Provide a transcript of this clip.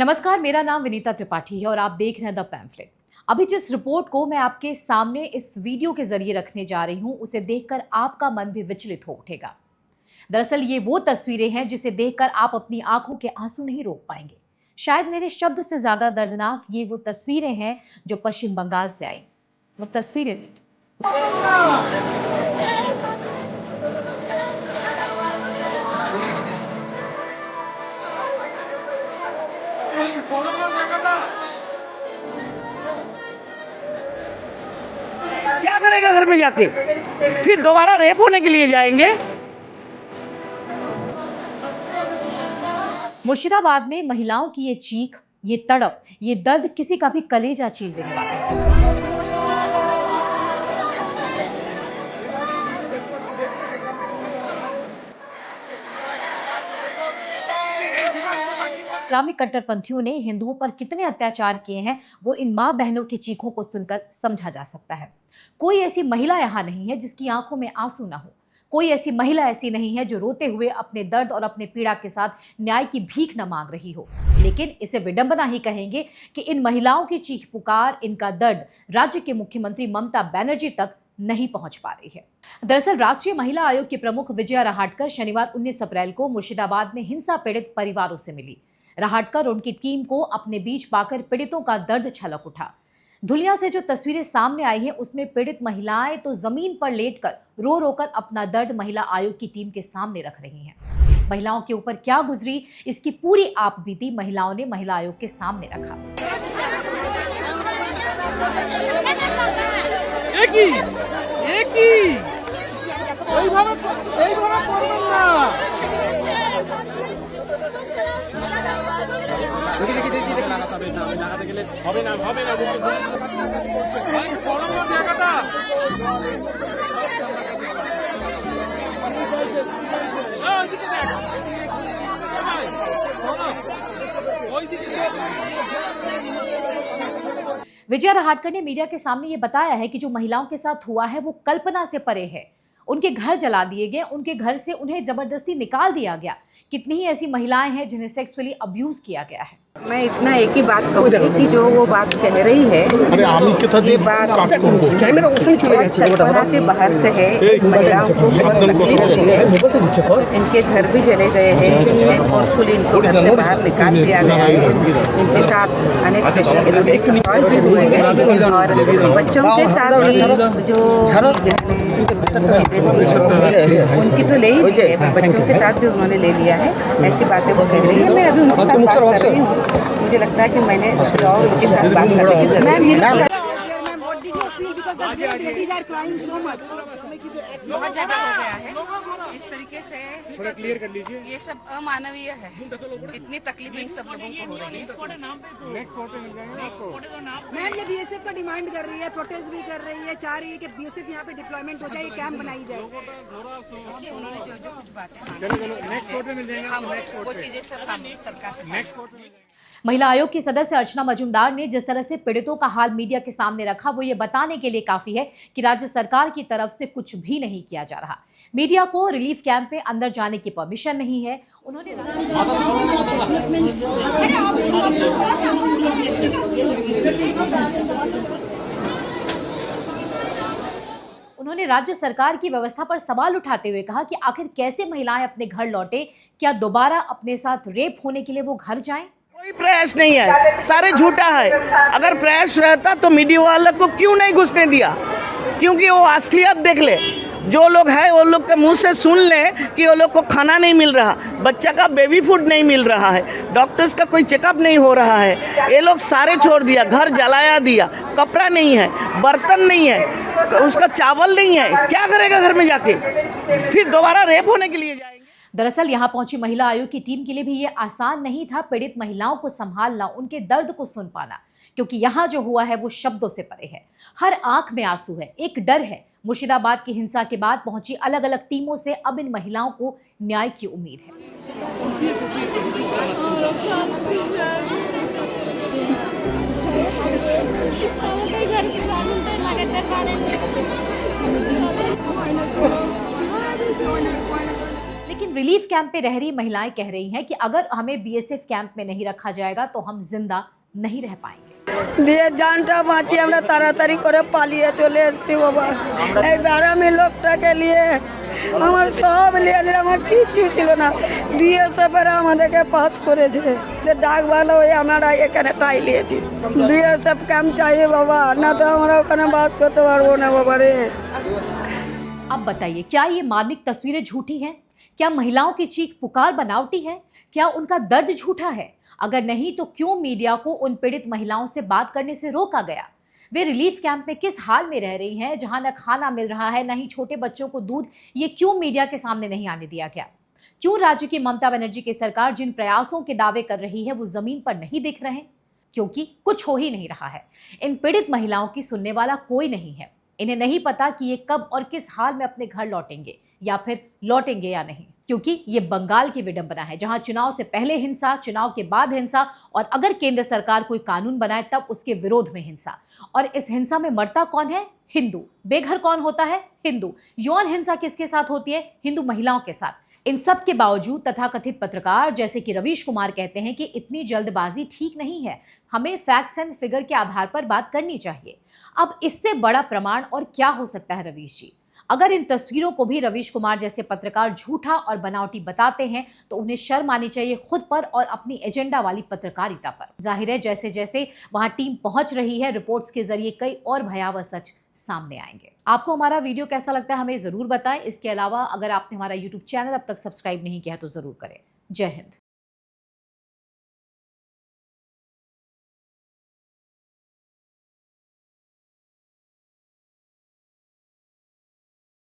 नमस्कार, मेरा नाम विनीता त्रिपाठी है और आप देख रहे हैं द पैम्फलेट। अभी जिस रिपोर्ट को मैं आपके सामने इस वीडियो के जरिए रखने जा रही हूं, उसे देखकर आपका मन भी विचलित हो उठेगा। दरअसल ये वो तस्वीरें हैं जिसे देखकर आप अपनी आंखों के आंसू नहीं रोक पाएंगे। शायद मेरे शब्द से ज्यादा दर्दनाक ये वो तस्वीरें हैं जो पश्चिम बंगाल से आई। वो तस्वीरें क्या करेगा घर में जाके? फिर दोबारा रेप होने के लिए जाएंगे। मुर्शिदाबाद में महिलाओं की ये चीख, ये तड़प, ये दर्द किसी का भी कलेजा चीर देने वाला है। इस्लामिक कट्टरपंथियों ने हिंदुओं पर कितने अत्याचार किए हैं, वो इन माँ बहनों की चीखों को सुनकर समझा जा सकता है। कोई ऐसी महिला यहाँ नहीं है जिसकी आंखों में आंसू ना हो। कोई ऐसी महिला ऐसी नहीं है जो रोते हुए अपने दर्द और अपने पीड़ा के साथ न्याय की भीख न मांग रही हो। लेकिन इसे विडंबना ही कहेंगे कि इन महिलाओं की चीख पुकार, इनका दर्द राज्य के मुख्यमंत्री ममता बनर्जी तक नहीं पहुंच पा रही है। दरअसल राष्ट्रीय महिला आयोग की प्रमुख विजया रहाटकर शनिवार 19 अप्रैल को मुर्शिदाबाद में हिंसा पीड़ित परिवारों से मिली। रहाटकर और उनकी टीम को अपने बीच पाकर पीड़ितों का दर्द छलक उठा। धुलिया से जो तस्वीरें सामने आई हैं, उसमें पीड़ित महिलाएं तो जमीन पर लेटकर रो रोकर अपना दर्द महिला आयोग की टीम के सामने रख रही हैं। महिलाओं के ऊपर क्या गुजरी, इसकी पूरी आपबीती महिलाओं ने महिला आयोग के सामने रखा। विजया रहाटकर ने मीडिया के सामने ये बताया है कि जो महिलाओं के साथ हुआ है वो कल्पना से परे है। उनके घर जला दिए गए, उनके घर से उन्हें जबरदस्ती निकाल दिया गया। कितनी ही ऐसी महिलाएं हैं जिन्हें सेक्सुअली अब्यूज किया गया है। मैं इतना एक ही बात कहूँगी कि जो वो बात कह रही है, ये बात कल्पना के बाहर से है। महिलाओं को बहुत तकलीफ हुई है। इनके घर भी जले गए हैं, इनसे फोर्सफुली इनको घर से बाहर निकाल दिया गया है। इनके साथ अनेक सेक्सुअल असॉल्ट भी हुए हैं और बच्चों के साथ भी जो उनकी तो ले ही ली है, बच्चों के साथ भी उन्होंने ले लिया है। ऐसी बातें वो कह रही है। मैं अभी उनके साथ बात कर रही हूँ। मुझे लगता है कि मैंने और उनके साथ बात करने की जरूरत है। बहुत ज्यादा हो गया है इस तरीके से। थोड़ा क्लियर कर लीजिए। ये सब अमानवीय है। इतनी तकलीफ इन सब लोगों को हो रही है। मैम, ये बीएसएफ का डिमांड कर रही है, प्रोटेस्ट भी कर रही है, चाह रही है कि बीएसएफ यहाँ पे डिप्लॉयमेंट हो जाए, कैंप बनाई जाए। उन्होंने जो कुछ बातें हम वो चीजें सब हम सरकार महिला आयोग की सदस्य अर्चना मजूमदार ने जिस तरह से पीड़ितों का हाल मीडिया के सामने रखा, वो ये बताने के लिए काफी है कि राज्य सरकार की तरफ से कुछ भी नहीं किया जा रहा। मीडिया को रिलीफ कैंप में अंदर जाने की परमिशन नहीं है। उन्होंने राज्य सरकार की व्यवस्था पर सवाल उठाते हुए कहा कि आखिर कैसे महिलाएं अपने घर लौटे, क्या दोबारा अपने साथ रेप होने के लिए वो घर जाएं? कोई प्रयास नहीं है, सारे झूठा है। अगर प्रयास रहता तो मीडिया वालों को क्यों नहीं घुसने दिया? क्योंकि वो असलियत देख ले। जो लोग हैं वो लोग के मुंह से सुन ले कि वो लोग को खाना नहीं मिल रहा, बच्चा का बेबी फूड नहीं मिल रहा है, डॉक्टर्स का कोई चेकअप नहीं हो रहा है। ये लोग सारे छोड़ दिया, घर जलाया दिया, कपड़ा नहीं है, बर्तन नहीं है, उसका चावल नहीं है। क्या करेगा घर में जाके? फिर दोबारा रेप होने के लिए जाएंगे। दरअसल यहाँ पहुंची महिला आयोग की टीम के लिए भी ये आसान नहीं था पीड़ित महिलाओं को संभालना, उनके दर्द को सुन पाना, क्योंकि यहाँ जो हुआ है वो शब्दों से परे है। हर आंख में आंसू है, एक डर है। मुर्शिदाबाद की हिंसा के बाद पहुंची अलग अलग टीमों से अब इन महिलाओं को न्याय की उम्मीद है। लेकिन रिलीफ कैंप पे रह रही महिलाएं कह रही हैं कि अगर हमें बीएसएफ कैंप में नहीं रखा जाएगा तो हम जिंदा नहीं रह पाएंगे। দিয়ে জানটা বাঁচিয়ে আমরা তাড়াতাড়ি করে পালিয়ে চলে এসেছি বাবা। এই বারামি লোকটাকে নিয়ে আমার সব নিয়ে আমার কিচ্ছু ছিল না। বিএসএফেরা আমাদেরকে পাস করেছে, যে ডাক ভালো হয়ে আমরা এখানে পাইলিয়েছি। বিএসএফ ক্যাম্প চাইয়ে বাবা, না তো আমরা ওখানে বাস করতে পারবো না বাবা রে। अब बताइए, क्या ये मार्मिक तस्वीरें झूठी हैं? क्या महिलाओं की चीख पुकार बनावटी है? क्या उनका दर्द झूठा है? अगर नहीं तो क्यों मीडिया को उन पीड़ित महिलाओं से बात करने से रोका गया? वे रिलीफ कैंप में किस हाल में रह रही हैं, जहां न खाना मिल रहा है न ही छोटे बच्चों को दूध? ये क्यों मीडिया के सामने नहीं आने दिया गया? क्यों राज्य की ममता बनर्जी की सरकार जिन प्रयासों के दावे कर रही है वो जमीन पर नहीं दिख रहे? क्योंकि कुछ हो ही नहीं रहा है। इन पीड़ित महिलाओं की सुनने वाला कोई नहीं है। इन्हें नहीं पता कि ये कब और किस हाल में अपने घर लौटेंगे या फिर लौटेंगे या नहीं, क्योंकि ये बंगाल की विडंबना है, जहां चुनाव से पहले हिंसा, चुनाव के बाद हिंसा, और अगर केंद्र सरकार कोई कानून बनाए तब उसके विरोध में हिंसा। और इस हिंसा में मरता कौन है? हिंदू। बेघर कौन होता है? हिंदू। यौन हिंसा किसके साथ होती है? हिंदू महिलाओं के साथ। इन सब के बावजूद तथाकथित पत्रकार जैसे कि रवीश कुमार कहते हैं कि इतनी जल्दबाजी ठीक नहीं है, हमें फैक्ट्स एंड फिगर के आधार पर बात करनी चाहिए। अब इससे बड़ा प्रमाण और क्या हो सकता है रवीश जी? अगर इन तस्वीरों को भी रवीश कुमार जैसे पत्रकार झूठा और बनावटी बताते हैं तो उन्हें शर्म आनी चाहिए खुद पर और अपनी एजेंडा वाली पत्रकारिता पर। जाहिर है जैसे जैसे वहां टीम पहुंच रही है, रिपोर्ट्स के जरिए कई और भयावह सच सामने आएंगे। आपको हमारा वीडियो कैसा लगता है हमें जरूर बताएं। इसके अलावा अगर आपने हमारा यूट्यूब चैनल अब तक सब्सक्राइब नहीं किया तो जरूर करें। जय हिंद।